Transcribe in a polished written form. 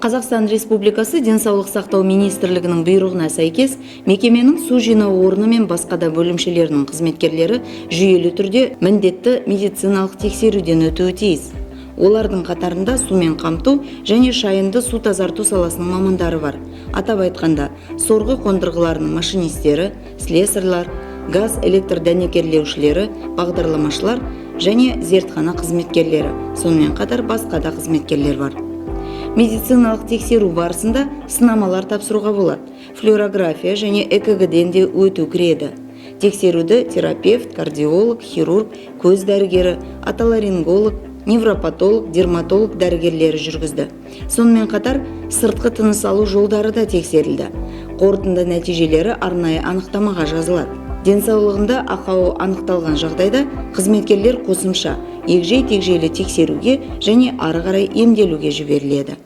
Қазақстан Республикасы Денсаулық сақтау министрлігінің бұйрығына сәйкес, мекеменің су жинау орны мен басқа да бөлімшелерінің қызметкерлері жүйелі түрде міндетті медициналық тексеруден өтуі тиіс. Олардың қатарында сумен қамту және шайынды су тазарту саласының мамандары бар. Атап айтқанда, сорғы қондырғыларының машинистері, слесарлар, газ электр дәнекерлеушілері, бағдарламашылар және зертхана қызметкерлері, сонымен қатар басқа да қызметкерлер бар. Медициналық тексеру барысында сынамалар тапсыруға болады. Флюорография және ЭКГ-ден де өту кіреді. Тексеруді терапевт, кардиолог, хирург, көз дәрігері, отоларинголог, невропатолог, дерматолог дәрігерлері жүргізді. Сонымен қатар сыртқы тыныс алу жолдары да тексерілді. Қорытынды нәтижелері арнайы анықтамаға жазылады. Денсаулығында ақауы анықталған жағдайда қызметкерлер қосымша егжей-тегжейлі тексеруге және ары қарай емделуге жіберіледі.